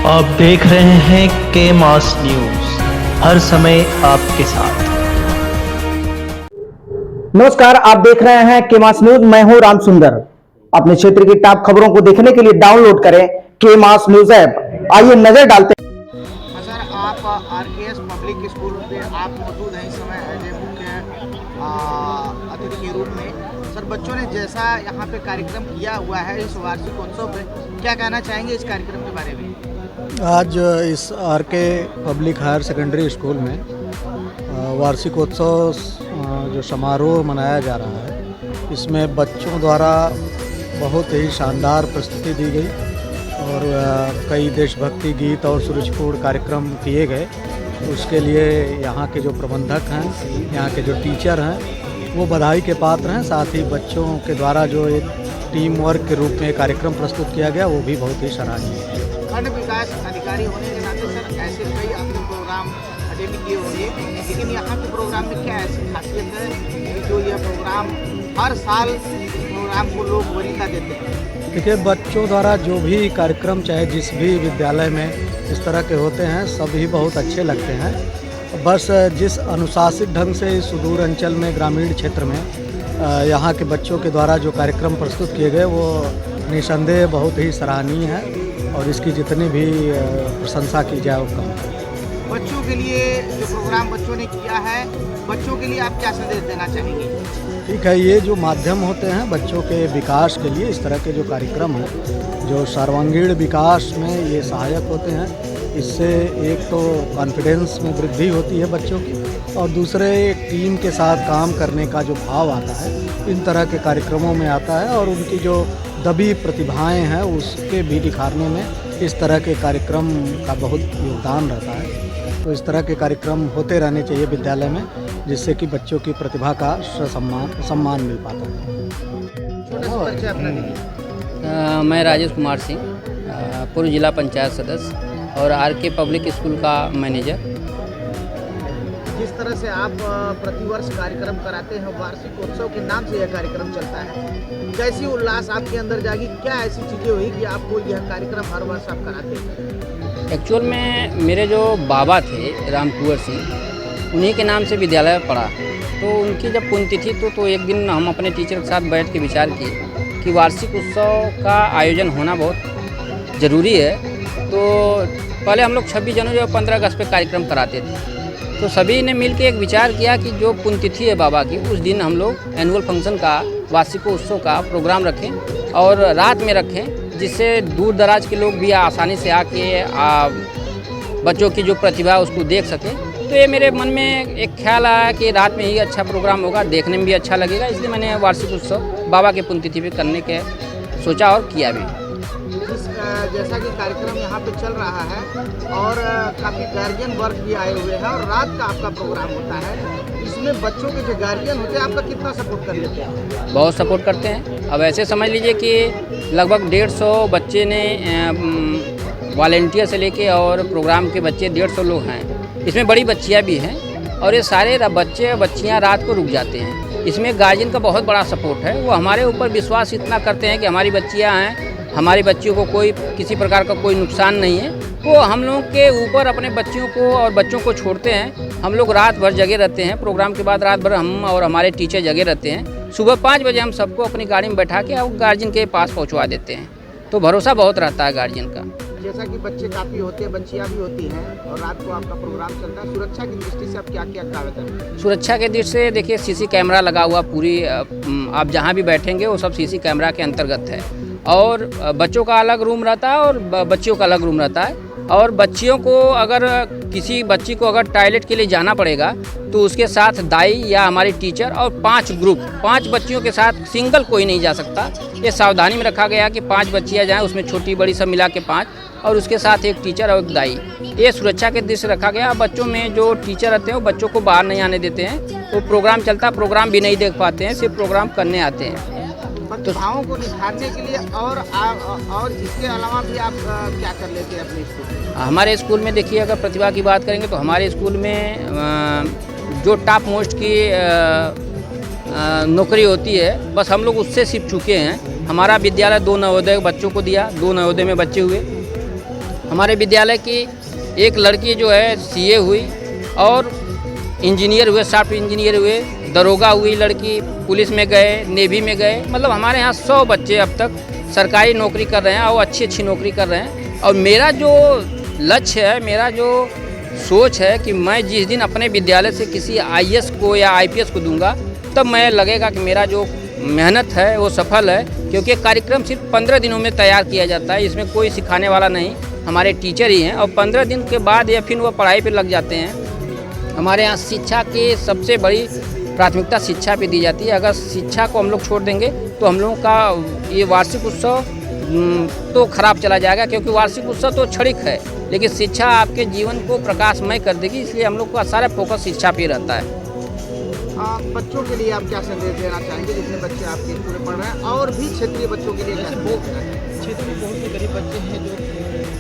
आप देख रहे हैं के मास न्यूज, हर समय आपके साथ। नमस्कार, आप देख रहे हैं के मास न्यूज। मैं हूं राम सुंदर। अपने क्षेत्र की टॉप खबरों को देखने के लिए डाउनलोड करें के मास न्यूज ऐप। आइए नजर डालते हैं। सर, आप आरकेएस पब्लिक स्कूल पे आप मौजूद हैं इस समय एज ए मुख्य अतिथि के रूप में। सर, बच्चों ने जैसा यहाँ पे कार्यक्रम किया हुआ है इस वार्षिकोत्सव पे, क्या कहना चाहेंगे इस कार्यक्रम के बारे में? आज इस RK public higher secondary school में वार्षिकोत्सव जो समारोह मनाया जा रहा है, इसमें बच्चों द्वारा बहुत ही शानदार प्रस्तुति दी गई और कई देशभक्ति गीत और सुरुचिपूर्ण कार्यक्रम किए गए। उसके लिए यहाँ के जो प्रबंधक हैं, यहाँ के जो टीचर हैं, वो बधाई के पात्र हैं। साथ ही बच्चों के द्वारा जो एक टीम वर्क के रूप में कार्यक्रम प्रस्तुत किया गया, वो भी बहुत ही सराहनीय है। खंड विकास अधिकारी होने के नाते सर, ऐसे कई आपने प्रोग्राम अटेंड किए होंगे, लेकिन यहाँ के प्रोग्राम में क्या ऐसी खासियत है कि जो यह प्रोग्राम हर साल इस प्रोग्राम को लोग वरीयता देते हैं? देखिए, बच्चों द्वारा जो भी कार्यक्रम चाहे जिस भी विद्यालय में इस तरह के होते हैं, सभी बहुत अच्छे लगते हैं। बस जिस अनुशासित ढंग से इस सुदूर अंचल में, ग्रामीण क्षेत्र में यहाँ के बच्चों के द्वारा जो कार्यक्रम प्रस्तुत किए गए, वो निसंदेह बहुत ही सराहनीय है और इसकी जितनी भी प्रशंसा की जाए वो कम है। बच्चों के लिए जो प्रोग्राम बच्चों ने किया है, बच्चों के लिए आप क्या संदेश देना चाहेंगे? ठीक है, ये जो माध्यम होते हैं बच्चों के विकास के लिए, इस तरह के जो कार्यक्रम हैं, जो सर्वांगीण विकास में ये सहायक होते हैं। इससे एक तो कॉन्फिडेंस में वृद्धि होती है बच्चों की, और दूसरे एक टीम के साथ काम करने का जो भाव आता है, इन तरह के कार्यक्रमों में आता है। और उनकी जो दबी प्रतिभाएं हैं, उसके भी दिखाने में इस तरह के कार्यक्रम का बहुत योगदान रहता है। तो इस तरह के कार्यक्रम होते रहने चाहिए विद्यालय में, जिससे कि बच्चों की प्रतिभा का सम्मान मिल पाता है। छोटा सा परिचय अपना दीजिए। मैं राजेश कुमार सिंह, पूर्व जिला पंचायत सदस्य और आरके पब्लिक स्कूल का मैनेजर। जिस तरह से आप प्रतिवर्ष कार्यक्रम कराते हैं, वार्षिकोत्सव के नाम से यह कार्यक्रम चलता है, कैसी उल्लास आपके अंदर जागी? क्या ऐसी चीज़ें हुई कि आपको यह कार्यक्रम हर वर्ष आप कराते हैं? एक्चुअल में मेरे जो बाबा थे राम कुंवर सिंह, उन्हीं के नाम से विद्यालय पढ़ा। तो उनकी जब पुण्यतिथि तो एक दिन हम अपने टीचर के साथ बैठ के विचार किए कि वार्षिक उत्सव का आयोजन होना बहुत ज़रूरी है। तो पहले हम लोग 26 जनवरी और 15 अगस्त पे कार्यक्रम कराते थे। तो सभी ने मिलकर एक विचार किया कि जो पुण्यतिथि है बाबा की, उस दिन हम लोग एनुअल फंक्शन का, वार्षिकोत्सव का प्रोग्राम रखें और रात में रखें, जिससे दूर दराज के लोग भी आसानी से आके बच्चों की जो प्रतिभा है उसको देख सकें। तो ये मेरे मन में एक ख्याल आया कि रात में ही अच्छा प्रोग्राम होगा, देखने में भी अच्छा लगेगा, इसलिए मैंने वार्षिक उत्सव बाबा के पुण्यतिथि पे करने के सोचा और किया भी। जैसा कि कार्यक्रम यहाँ पे चल रहा है और काफ़ी गार्जियन वर्ग भी आए हुए हैं और रात का आपका प्रोग्राम होता है, इसमें बच्चों के जो गार्जियन होते हैं आपका कितना सपोर्ट कर लेते हैं? बहुत सपोर्ट करते हैं। अब ऐसे समझ लीजिए कि लगभग 150 बच्चे ने वॉलेंटियर से लेके और प्रोग्राम के बच्चे 150 लोग हैं। इसमें बड़ी बच्चियाँ भी हैं और ये सारे बच्चे बच्चियाँ रात को रुक जाते हैं। इसमें गार्जियन का बहुत बड़ा सपोर्ट है। वो हमारे ऊपर विश्वास इतना करते हैं कि हमारी बच्चियाँ हैं, हमारी बच्चियों को कोई किसी प्रकार का कोई नुकसान नहीं है। वो हम लोग के ऊपर अपने बच्चियों को और बच्चों को छोड़ते हैं। हम लोग रात भर जगे रहते हैं। प्रोग्राम के बाद रात भर हम और हमारे टीचर जगे रहते हैं। सुबह 5 बजे हम सबको अपनी गाड़ी में बैठा के और गार्जियन के पास पहुंचवा देते हैं। तो भरोसा बहुत रहता है गार्जियन का। जैसा कि बच्चे काफ़ी होते हैं, बच्चियाँ भी होती हैं और रात को आपका प्रोग्राम चलता है, सुरक्षा की दृष्टि से आप क्या क्या कार्य हैं? सुरक्षा के दृष्टि से देखिए, सीसी कैमरा लगा हुआ पूरी, आप जहाँ भी बैठेंगे वो सब सीसी कैमरा के अंतर्गत है। और बच्चों का अलग रूम रहता है और बच्चियों का अलग रूम रहता है। और बच्चियों को अगर किसी बच्ची को अगर टॉयलेट के लिए जाना पड़ेगा तो उसके साथ दाई या हमारी टीचर और 5 बच्चियों के साथ सिंगल कोई नहीं जा सकता। ये सावधानी में रखा गया कि 5 बच्चियाँ जाएँ, उसमें छोटी बड़ी सब मिला के 5, और उसके साथ एक टीचर और एक दाई। ये सुरक्षा के दृष्टि से रखा गया। बच्चों में जो टीचर रहते हैं वो बच्चों को बाहर नहीं आने देते हैं। वो प्रोग्राम चलता है, प्रोग्राम भी नहीं देख पाते हैं, सिर्फ प्रोग्राम करने आते हैं। प्रतिभाओं को निखारने के लिए और इसके अलावा भी आप क्या कर लेते हैं अपने स्कूल में? हमारे स्कूल में देखिए, अगर प्रतिभा की बात करेंगे तो हमारे स्कूल में जो टॉप मोस्ट की नौकरी होती है, बस हम लोग उससे सीख चुके हैं। हमारा विद्यालय 2 नवोदय बच्चों को दिया, 2 नवोदय में बच्चे हुए। हमारे विद्यालय की एक लड़की जो है सीए हुई और इंजीनियर हुए, सॉफ्टवेयर इंजीनियर हुए, दरोगा हुई लड़की, पुलिस में गए, नेवी में गए। मतलब हमारे यहाँ 100 बच्चे अब तक सरकारी नौकरी कर रहे हैं और अच्छी अच्छी नौकरी कर रहे हैं। और मेरा जो लक्ष्य है, मेरा जो सोच है कि मैं जिस दिन अपने विद्यालय से किसी आईएएस को या आईपीएस को दूंगा, तब मैं लगेगा कि मेरा जो मेहनत है वो सफल है। क्योंकि कार्यक्रम सिर्फ 15 दिनों में तैयार किया जाता है, इसमें कोई सिखाने वाला नहीं, हमारे टीचर ही हैं। और 15 दिन के बाद या फिर वो पढ़ाई पे लग जाते हैं। हमारे यहाँ शिक्षा की सबसे बड़ी प्राथमिकता शिक्षा पे दी जाती है। अगर शिक्षा को हम लोग छोड़ देंगे तो हम लोगों का ये वार्षिक उत्सव तो खराब चला जाएगा, क्योंकि वार्षिक उत्सव तो क्षणिक है, लेकिन शिक्षा आपके जीवन को प्रकाशमय कर देगी। इसलिए हम लोग का सारा फोकस शिक्षा पे रहता है। बच्चों के लिए आप क्या संदेश देना चाहेंगे, जितने बच्चे आपके स्कूल में पढ़ रहे हैं, और भी क्षेत्रीय बच्चों के लिए क्या संदेश देना चाहेंगे? क्षेत्र में बहुत से गरीब बच्चे हैं जो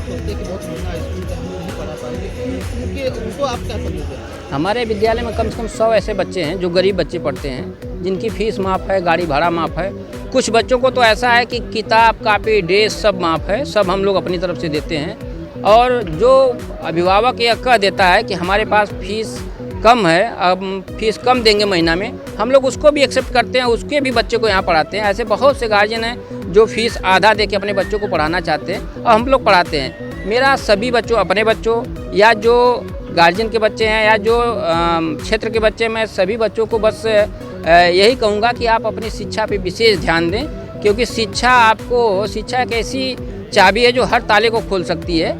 सोचते कि बहुत महंगा स्कूल है, हम नहीं पढ़ा पाएंगे, क्योंकि उनको आप क्या संदेश दें? हमारे विद्यालय में कम से कम 100 ऐसे बच्चे हैं जो गरीब बच्चे पढ़ते हैं, जिनकी फ़ीस माफ़ है, गाड़ी भाड़ा माफ़ है। कुछ बच्चों को तो ऐसा है कि किताब, कापी, ड्रेस सब माफ़ है, सब हम लोग अपनी तरफ से देते हैं। और जो अभिभावक यह कह देता है कि हमारे पास फ़ीस कम है, अब फीस कम देंगे महीना में, हम लोग उसको भी एक्सेप्ट करते हैं, उसके भी बच्चे को यहाँ पढ़ाते हैं। ऐसे बहुत से गार्जियन हैं जो फीस आधा दे के अपने बच्चों को पढ़ाना चाहते हैं और हम लोग पढ़ाते हैं। मेरा सभी बच्चों, अपने बच्चों या जो गार्जियन के बच्चे हैं या जो क्षेत्र के बच्चे, मैं सभी बच्चों को बस यही कहूँगा कि आप अपनी शिक्षा पे विशेष ध्यान दें, क्योंकि शिक्षा एक ऐसी चाबी है जो हर ताले को खोल सकती है।